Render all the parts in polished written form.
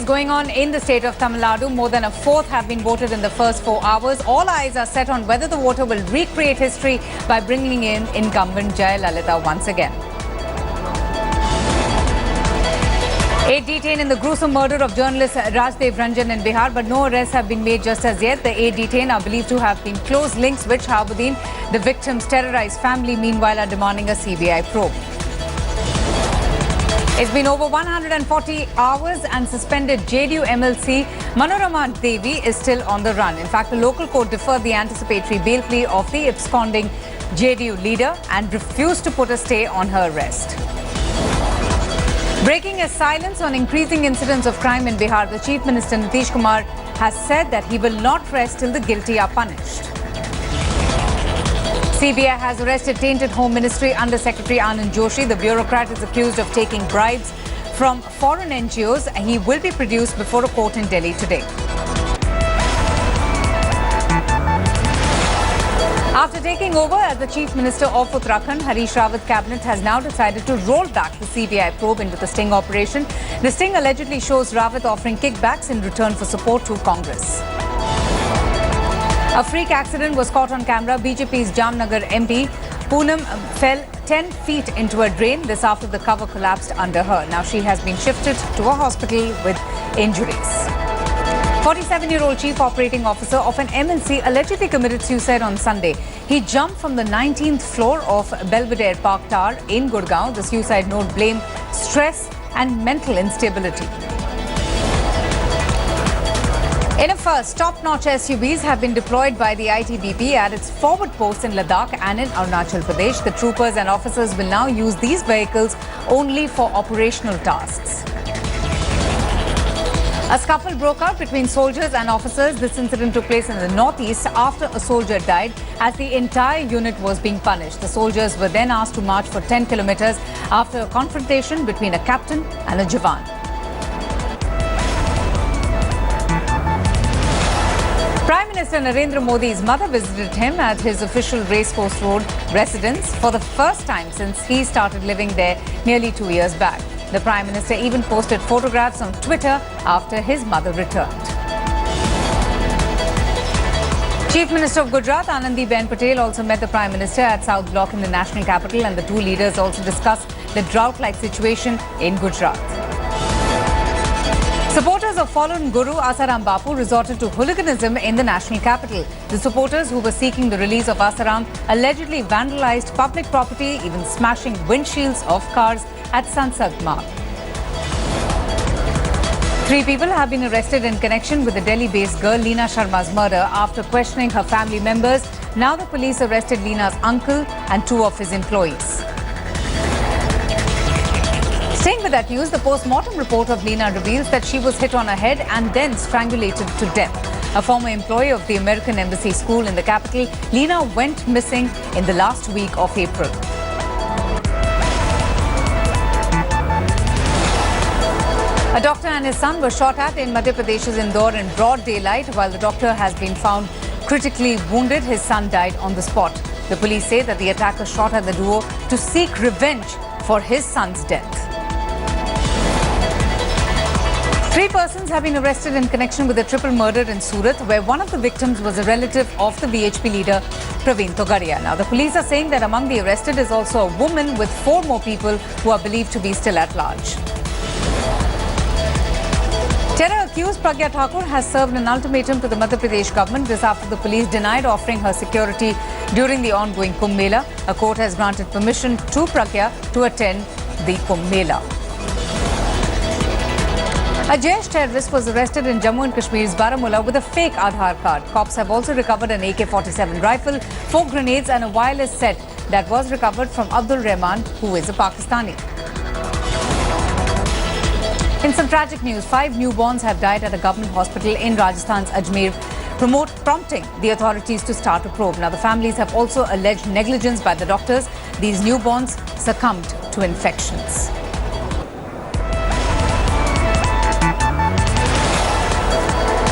going on in the state of Tamil Nadu. More than a fourth have been voted in the first 4 hours. All eyes are set on whether the voter will recreate history by bringing in incumbent Jayalalitha once again. 8 detained in the gruesome murder of journalist Rajdev Ranjan in Bihar, but no arrests have been made just as yet. The 8 detained are believed to have been close links with Shahabuddin. The victim's terrorized family, meanwhile, are demanding a CBI probe. It's been over 140 hours and suspended JDU MLC Manorama Devi is still on the run. In fact, the local court deferred the anticipatory bail plea of the absconding JDU leader and refused to put a stay on her arrest. Breaking a silence on increasing incidents of crime in Bihar, the Chief Minister NITISH has said that he will not rest till the guilty are punished. CBI has arrested tainted Home Ministry Under Secretary Anand Joshi. The bureaucrat is accused of taking bribes from foreign NGOs. He will be produced before a court in Delhi today. After taking over as the Chief Minister of Uttarakhand, Harish Rawat cabinet has now decided to roll back the CBI probe into the sting operation. The sting allegedly shows Rawat offering kickbacks in return for support to Congress. A freak accident was caught on camera. BJP's Jamnagar MP Poonam fell 10 feet into a drain. This after the cover collapsed under her. Now she has been shifted to a hospital with injuries. 47-year-old chief operating officer of an MLC allegedly committed suicide on Sunday. He jumped from the 19th floor of Belvedere Park Tower in Gurgaon. The suicide note blamed stress and mental instability. In a first, top-notch SUVs have been deployed by the ITBP at its forward posts in Ladakh and in Arunachal Pradesh. The troopers and officers will now use these vehicles only for operational tasks. A scuffle broke out between soldiers and officers. This incident took place in the northeast after a soldier died as the entire unit was being punished. The soldiers were then asked to march for 10 kilometers after a confrontation between a captain and a Jawan. Prime Minister Narendra Modi's mother visited him at his official Racecourse Road residence for the first time since he started living there nearly 2 years back. The Prime Minister even posted photographs on Twitter after his mother returned. Chief Minister of Gujarat Anandiben Patel also met the Prime Minister at South Block in the national capital, and the two leaders also discussed the drought-like situation in Gujarat. Supporters of fallen Guru Asaram Bapu resorted to hooliganism in the national capital. The supporters who were seeking the release of Asaram allegedly vandalized public property, even smashing windshields of cars at Sansad Marg. 3 people have been arrested in connection with the Delhi-based girl Leena Sharma's murder after questioning her family members. Now the police arrested Leena's uncle and 2 of his employees. Staying with that news, the post-mortem report of Leena reveals that she was hit on her head and then strangulated to death. A former employee of the American Embassy School in the capital, Leena went missing in the last week of April. A doctor and his son were shot at in Madhya Pradesh's Indore in broad daylight. While the doctor has been found critically wounded, his son died on the spot. The police say that the attacker shot at the duo to seek revenge for his son's death. 3 persons have been arrested in connection with a triple murder in Surat, where one of the victims was a relative of the VHP leader Praveen Togaria. Now, the police are saying that among the arrested is also a woman with 4 more people who are believed to be still at large. Terror-accused Pragya Thakur has served an ultimatum to the Madhya Pradesh government. This after the police denied offering her security during the ongoing Kumbh Mela. A court has granted permission to Pragya to attend the Kumbh Mela. A JAWANS terrorist was arrested in Jammu and Kashmir's Baramulla with a fake Aadhaar card. Cops have also recovered an AK-47 rifle, 4 grenades and a wireless set that was recovered from Abdul Rahman, who is a Pakistani. In some tragic news, 5 newborns have died at a government hospital in Rajasthan's Ajmer, prompting the authorities to start a probe. Now, the families have also alleged negligence by the doctors. These newborns succumbed to infections.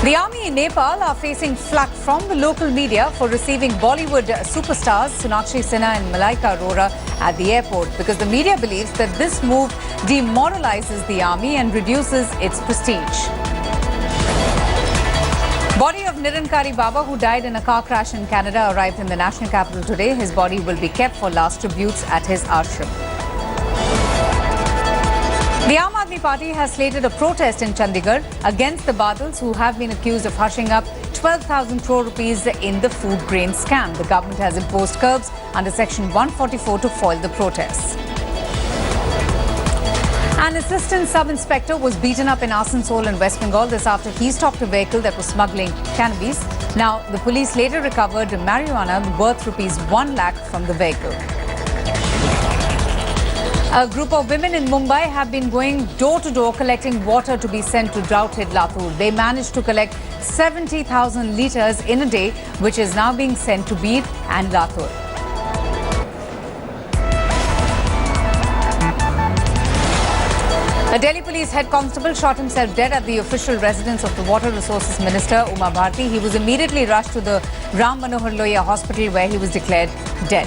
The army in Nepal are facing flack from the local media for receiving Bollywood superstars Sonakshi Sinha and Malaika Arora at the airport because the media believes that this move demoralizes the army and reduces its prestige. Body of Nirankari Baba, who died in a car crash in Canada, arrived in the national capital today. His body will be kept for last tributes at his ashram. The Aam Aadmi Party has slated a protest in Chandigarh against the Badals, who have been accused of hushing up 12,000 crore rupees in the food grain scam. The government has imposed curbs under Section 144 to foil the protests. An assistant sub-inspector was beaten up in Asansol in West Bengal this after he stopped a vehicle that was smuggling cannabis. Now, the police later recovered marijuana worth rupees 1 lakh from the vehicle. A group of women in Mumbai have been going door to door collecting water to be sent to drought-hit Latur. They managed to collect 70,000 litres in a day, which is now being sent to Bihar and Latur. A Delhi police head constable shot himself dead at the official residence of the Water Resources Minister, Uma Bharti. He was immediately rushed to the Ram Manohar Lohia hospital where he was declared dead.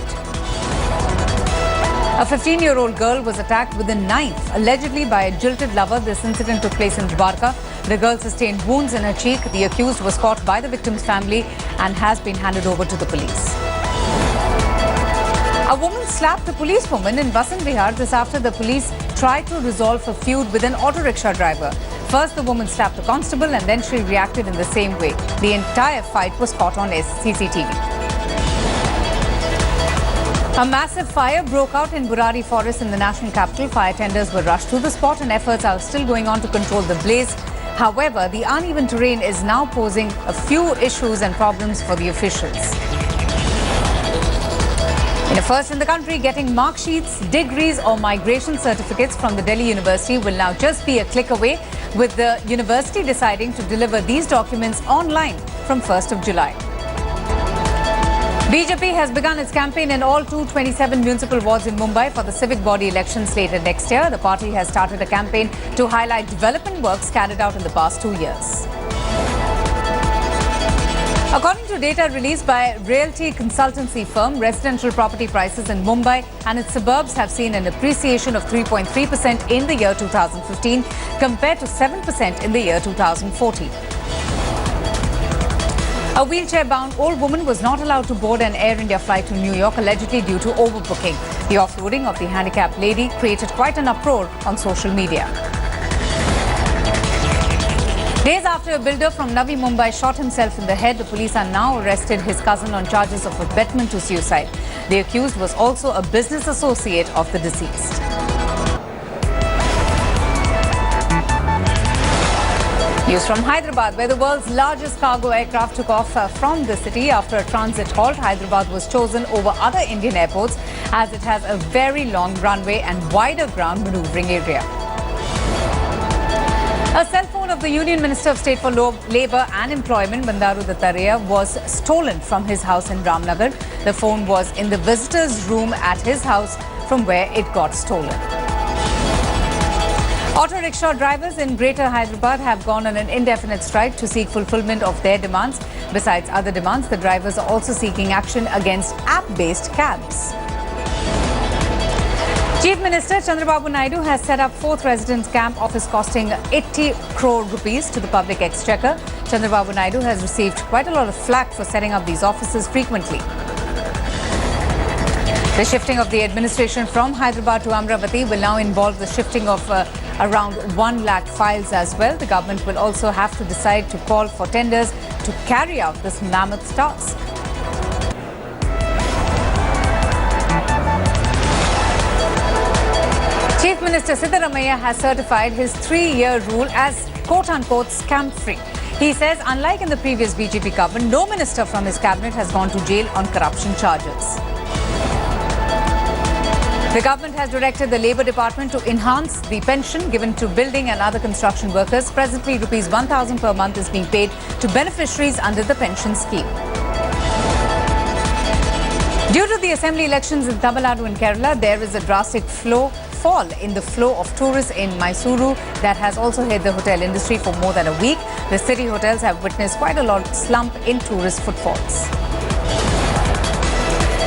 A 15-year-old girl was attacked with a knife, allegedly by a jilted lover. This incident took place in Dwarka. The girl sustained wounds in her cheek. The accused was caught by the victim's family and has been handed over to the police. A woman slapped a policewoman in Vasant Vihar this after the police tried to resolve a feud with an auto rickshaw driver. First, the woman slapped the constable and then she reacted in the same way. The entire fight was caught on CCTV. A massive fire broke out in Burari forest in the national capital. Fire tenders were rushed to the spot and efforts are still going on to control the blaze. However, the uneven terrain is now posing a few issues and problems for the officials. In a first in the country, getting mark sheets, degrees or migration certificates from the Delhi University will now just be a click away, with the university deciding to deliver these documents online from 1st of July. BJP has begun its campaign in all 227 municipal wards in Mumbai for the civic body elections later next year. The party has started a campaign to highlight development works carried out in the past 2 years. According to data released by realty consultancy firm, residential property prices in Mumbai and its suburbs have seen an appreciation of 3.3% in the year 2015 compared to 7% in the year 2014. A wheelchair-bound old woman was not allowed to board an Air India flight to New York, allegedly due to overbooking. The offloading of the handicapped lady created quite an uproar on social media. Days after a builder from Navi Mumbai shot himself in the head, the police are now arrested his cousin on charges of abetment to suicide. The accused was also a business associate of the deceased. News from Hyderabad, where the world's largest cargo aircraft took off from the city after a transit halt. Hyderabad was chosen over other Indian airports as it has a very long runway and wider ground maneuvering area. A cell phone of the Union Minister of State for Labour and Employment, Bandaru Dattaraya, was stolen from his house in Ramnagar. The phone was in the visitor's room at his house from where it got stolen. Auto rickshaw drivers in Greater Hyderabad have gone on an indefinite strike to seek fulfillment of their demands. Besides other demands, the drivers are also seeking action against app-based cabs. Chief Minister Chandrababu Naidu has set up 4th Residence Camp office costing 80 crore rupees to the public exchequer. Chandrababu Naidu has received quite a lot of flack for setting up these offices frequently. The shifting of the administration from Hyderabad to Amravati will now involve the shifting of around 1 lakh files as well. The government will also have to decide to call for tenders to carry out this mammoth task. Chief Minister Siddaramaiah has certified his 3-year rule as quote-unquote scam-free. He says, unlike in the previous BJP government, no minister from his cabinet has gone to jail on corruption charges. The government has directed the Labour Department to enhance the pension given to building and other construction workers. Presently, rupees 1,000 per month is being paid to beneficiaries under the pension scheme. Due to the assembly elections in Tamil Nadu and Kerala, there is a drastic fall in the flow of tourists in Mysuru that has also hit the hotel industry for more than a week. The city hotels have witnessed quite a lot slump in tourist footfalls.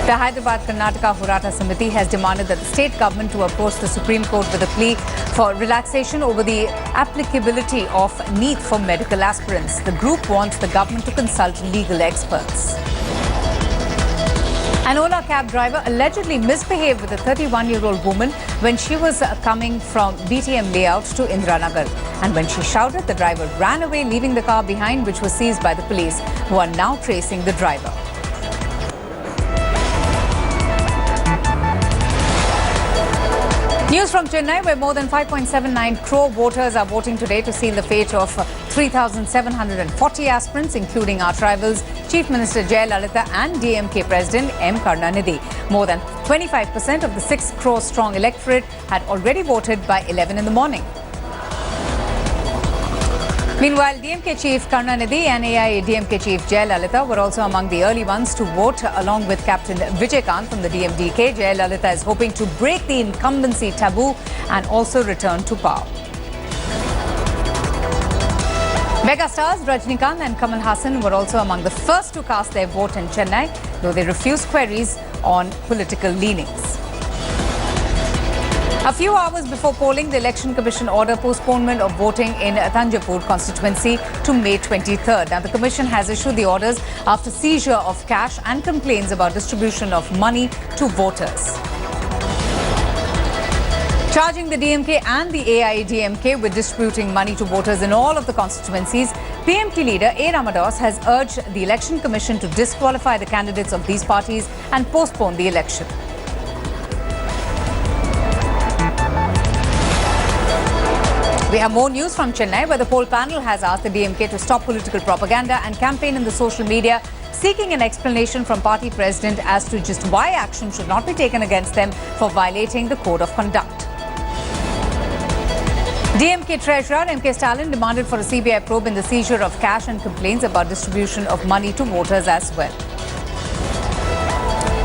The Hyderabad-Karnataka Horata Samiti has demanded that the state government to approach the Supreme Court with a plea for relaxation over the applicability of NEET for medical aspirants. The group wants the government to consult legal experts. An Ola cab driver allegedly misbehaved with a 31-year-old woman when she was coming from BTM layout to Indiranagar. And when she shouted, the driver ran away, leaving the car behind, which was seized by the police, who are now tracing the driver. News from Chennai, where more than 5.79 crore voters are voting today to seal the fate of 3,740 aspirants, including arch rivals Chief Minister Jayalalitha and DMK President M. Karunanidhi. More than 25% of the 6 crore strong electorate had already voted by 11 in the morning. Meanwhile, DMK Chief Karunanidhi and AIDMK Chief Jayalalitha were also among the early ones to vote, along with Captain Vijaykanth from the DMDK. Jayalalitha is hoping to break the incumbency taboo and also return to power. Mega stars Rajinikanth and Kamal Haasan were also among the first to cast their vote in Chennai, though they refused queries on political leanings. A few hours before polling, the Election Commission ordered postponement of voting in Thanjavur constituency to May 23rd. Now, the Commission has issued the orders after seizure of cash and complaints about distribution of money to voters. Charging the DMK and the AIDMK with distributing money to voters in all of the constituencies, PMT leader A. Ramadas has urged the Election Commission to disqualify the candidates of these parties and postpone the election. We have more news from Chennai, where the poll panel has asked the DMK to stop political propaganda and campaign in the social media, seeking an explanation from party president as to just why action should not be taken against them for violating the code of conduct. DMK Treasurer M.K. Stalin demanded for a CBI probe in the seizure of cash and complaints about distribution of money to voters as well.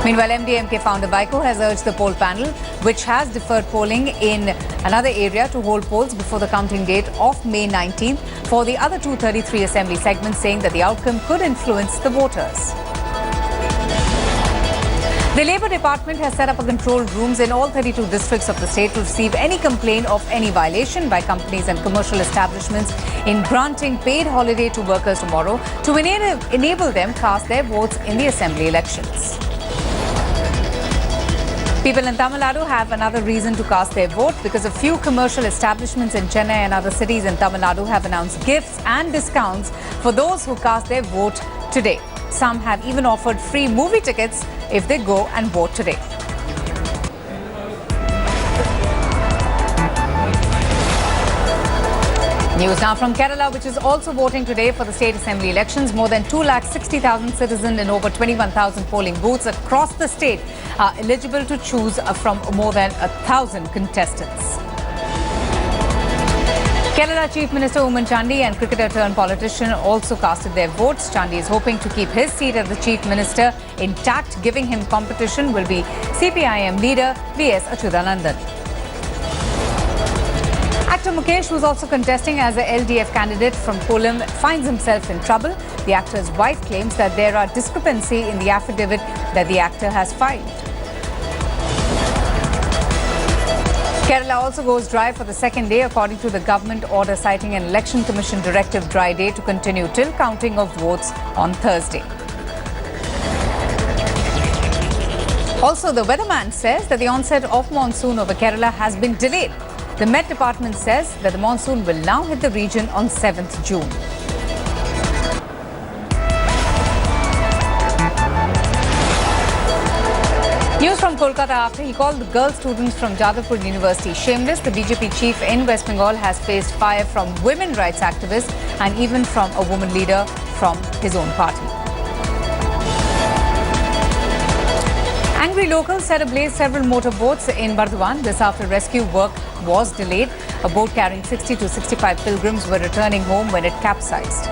Meanwhile, MDMK founder VAIKO has urged the poll panel, which has deferred polling in another area, to hold polls before the counting date of May 19th for the other 233 assembly segments, saying that the outcome could influence the voters. The Labour Department has set up a control rooms in all 32 districts of the state to receive any complaint of any violation by companies and commercial establishments in granting paid holiday to workers tomorrow to enable them cast their votes in the assembly elections. People in Tamil Nadu have another reason to cast their vote because a few commercial establishments in Chennai and other cities in Tamil Nadu have announced gifts and discounts for those who cast their vote today. Some have even offered free movie tickets if they go and vote today. News now from Kerala, which is also voting today for the state assembly elections. More than 260,000 citizens in over 21,000 polling booths across the state are eligible to choose from more than 1,000 contestants. Kerala Chief Minister Oommen Chandy and cricketer turned politician also casted their votes. Chandy is hoping to keep his seat as the Chief Minister intact. Giving him competition will be CPIM leader V.S. Achyutanandan. Actor Mukesh, who is also contesting as a LDF candidate from Poonam, finds himself in trouble. The actor's wife claims that there are discrepancy in the affidavit that the actor has filed. Kerala also goes dry for the second day, according to the government order citing an Election Commission directive. Dry day to continue till counting of votes on Thursday. Also, the weatherman says that the onset of monsoon over Kerala has been delayed. The Met Department says that the monsoon will now hit the region on 7th June. News from Kolkata after he called the girl students from Jadavpur University shameless. The BJP chief in West Bengal has faced fire from women rights activists and even from a woman leader from his own party. Angry locals set ablaze several motorboats in Bardhaman. This after rescue work was delayed. A boat carrying 60 to 65 pilgrims were returning home when it capsized.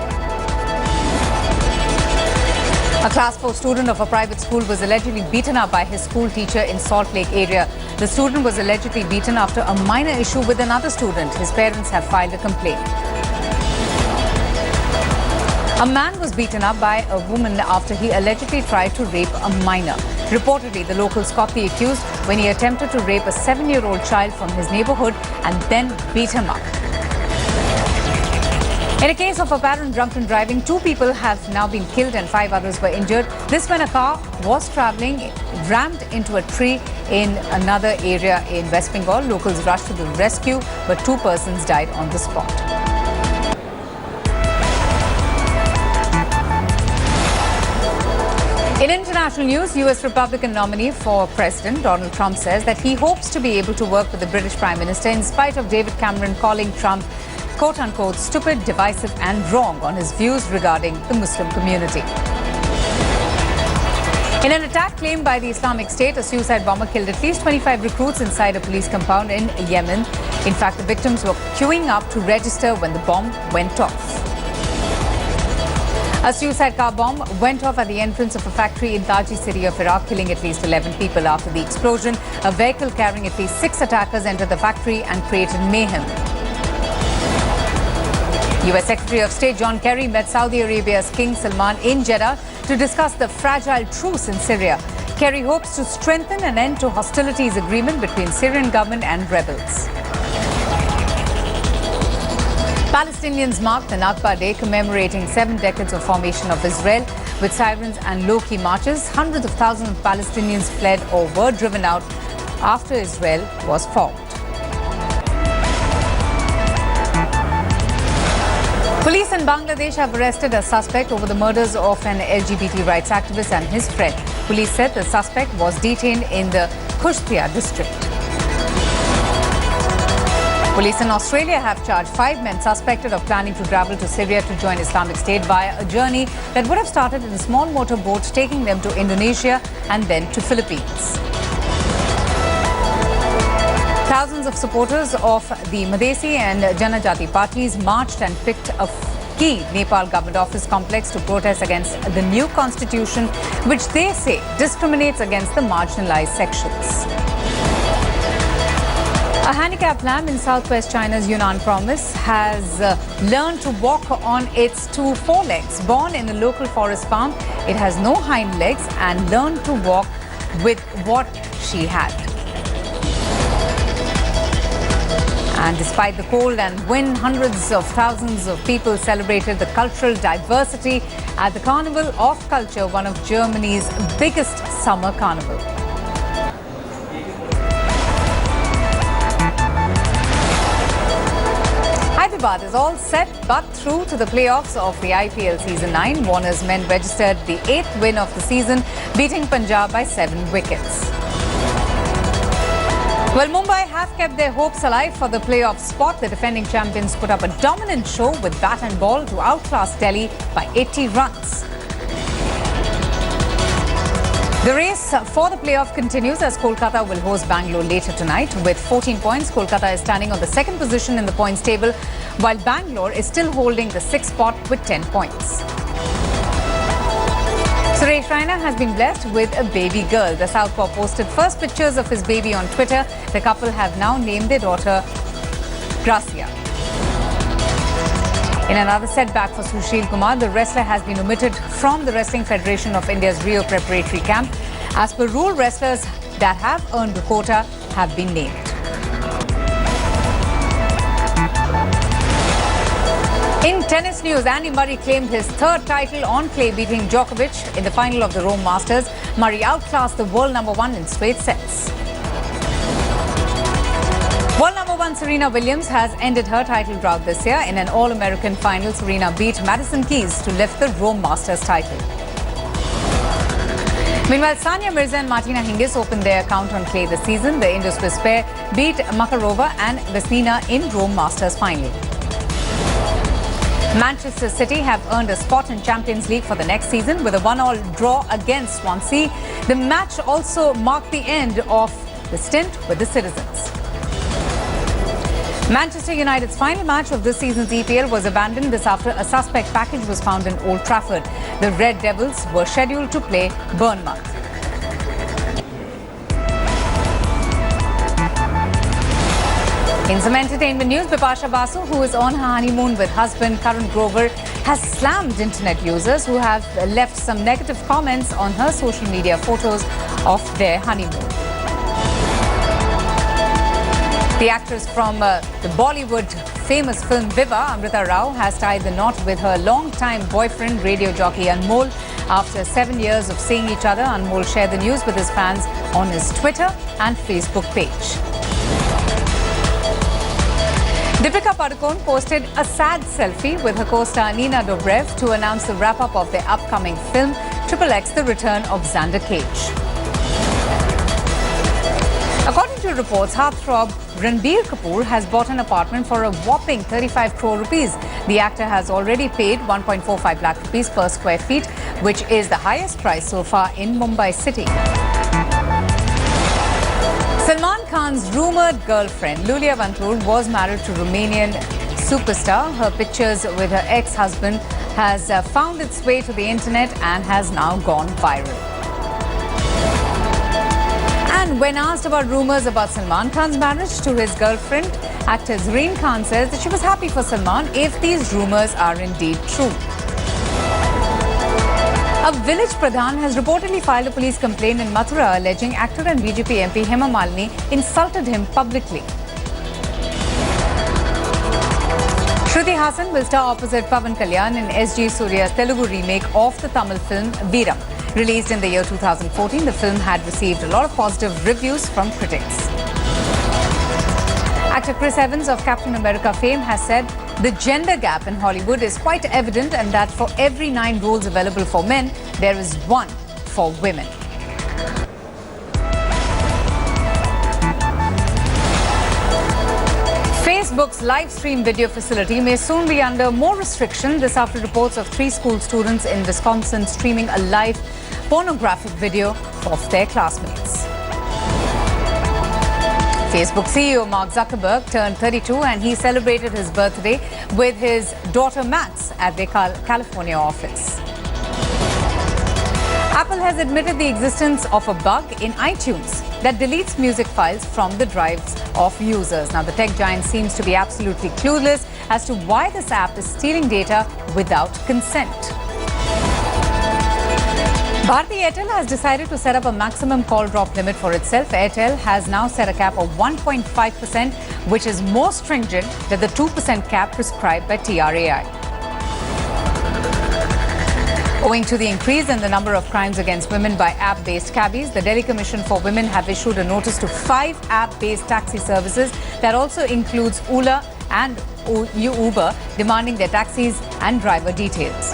A Class 4 student of a private school was allegedly beaten up by his school teacher in Salt Lake area. The student was allegedly beaten after a minor issue with another student. His parents have filed a complaint. A man was beaten up by a woman after he allegedly tried to rape a minor. Reportedly, the locals caught the accused when he attempted to rape a 7-year-old child from his neighborhood and then beat him up. In a case of apparent drunken driving, 2 people have now been killed and 5 others were injured. This when a car was travelling, rammed into a tree in another area in West Bengal. Locals rushed to the rescue, but 2 persons died on the spot. In international news, US Republican nominee for President Donald Trump says that he hopes to be able to work with the British Prime Minister in spite of David Cameron calling Trump quote-unquote stupid, divisive and wrong on his views regarding the Muslim community. In an attack claimed by the Islamic State, a suicide bomber killed at least 25 recruits inside a police compound in Yemen. In fact, the victims were queuing up to register when the bomb went off. A suicide car bomb went off at the entrance of a factory in Taji city of Iraq, killing at least 11 people. After the explosion, a vehicle carrying at least 6 attackers entered the factory and created mayhem. US Secretary of State John Kerry met Saudi Arabia's King Salman in Jeddah to discuss the fragile truce in Syria. Kerry hopes to strengthen an end to hostilities agreement between Syrian government and rebels. Palestinians marked the Nakba Day, commemorating 7 decades of formation of Israel. With sirens and low-key marches, hundreds of thousands of Palestinians fled or were driven out after Israel was formed. Police in Bangladesh have arrested a suspect over the murders of an LGBT rights activist and his friend. Police said the suspect was detained in the Kushtia district. Police in Australia have charged 5 men suspected of planning to travel to Syria to join Islamic State via a journey that would have started in a small motorboat taking them to Indonesia and then to Philippines. Thousands of supporters of the Madhesi and Janajati parties marched and picked a key Nepal government office complex to protest against the new constitution, which they say discriminates against the marginalized sections. A handicapped lamb in southwest China's Yunnan province has learned to walk on its 2 forelegs. Born in a local forest farm, it has no hind legs and learned to walk with what she had. And despite the cold and wind, hundreds of thousands of people celebrated the cultural diversity at the Carnival of Culture, one of Germany's biggest summer carnival. Hyderabad is all set but through to the playoffs of the IPL Season 9. Warner's men registered the 8th win of the season, beating Punjab by 7 wickets. Well, Mumbai have kept their hopes alive for the playoff spot. The defending champions put up a dominant show with bat and ball to outclass Delhi by 80 runs. The race for the playoff continues as Kolkata will host Bangalore later tonight. With 14 points, Kolkata is standing on the 2nd position in the points table, while Bangalore is still holding the 6th spot with 10 points. Suresh Raina has been blessed with a baby girl. The southpaw posted first pictures of his baby on Twitter. The couple have now named their daughter Gracia. In another setback for Sushil Kumar, the wrestler has been omitted from the Wrestling Federation of India's Rio preparatory camp. As per rule, wrestlers that have earned the quota have been named. In tennis news, Andy Murray claimed his 3rd title on clay, beating Djokovic in the final of the Rome Masters. Murray outclassed the world number 1 in straight sets. World number 1 Serena Williams has ended her title drought this year. In an All-American final, Serena beat Madison Keys to lift the Rome Masters title. Meanwhile, Sania Mirza and Martina Hingis opened their account on clay this season. The Indo-Swiss pair beat Makarova and Vesnina in Rome Masters final. Manchester City have earned a spot in Champions League for the next season with a 1-1 draw against Swansea. The match also marked the end of the stint with the Citizens. Manchester United's final match of this season's EPL was abandoned this after a suspect package was found in Old Trafford. The Red Devils were scheduled to play Bournemouth. In some entertainment news, Bipasha Basu, who is on her honeymoon with husband Karan Grover, has slammed internet users who have left some negative comments on her social media photos of their honeymoon. The actress from the Bollywood famous film Viva, Amrita Rao, has tied the knot with her long-time boyfriend, radio jockey Anmol. After 7 years of seeing each other, Anmol shared the news with his fans on his Twitter and Facebook page. Deepika Padukone posted a sad selfie with her co-star Nina Dobrev to announce the wrap-up of their upcoming film, XXX: The Return of Xander Cage. According to reports, heartthrob Ranbir Kapoor has bought an apartment for a whopping 35 crore rupees. The actor has already paid 1.45 lakh rupees per square feet, which is the highest price so far in Mumbai city. Salman Khan's rumoured girlfriend, Lulia Vantur, was married to Romanian superstar. Her pictures with her ex-husband has found its way to the internet and has now gone viral. And when asked about rumours about Salman Khan's marriage to his girlfriend, actor Zareen Khan says that she was happy for Salman if these rumours are indeed true. A village pradhan has reportedly filed a police complaint in Mathura alleging actor and BJP MP Hema Malini insulted him publicly. Shruti Hassan will star opposite Pawan Kalyan in SG Surya's Telugu remake of the Tamil film Veeram. Released in the year 2014, the film had received a lot of positive reviews from critics. Actor Chris Evans of Captain America fame has said the gender gap in Hollywood is quite evident and that for every 9 roles available for men, there is 1 for women. Facebook's live stream video facility may soon be under more restriction. This after reports of 3 school students in Wisconsin streaming a live pornographic video of their classmates. Facebook CEO Mark Zuckerberg turned 32 and he celebrated his birthday with his daughter Max at their California office. Apple has admitted the existence of a bug in iTunes that deletes music files from the drives of users. Now, the tech giant seems to be absolutely clueless as to why this app is stealing data without consent. Bharti Airtel has decided to set up a maximum call drop limit for itself. Airtel has now set a cap of 1.5%, which is more stringent than the 2% cap prescribed by TRAI. Owing to the increase in the number of crimes against women by app-based cabbies, the Delhi Commission for Women have issued a notice to 5 app-based taxi services that also includes Ola and Uber, demanding their taxis and driver details.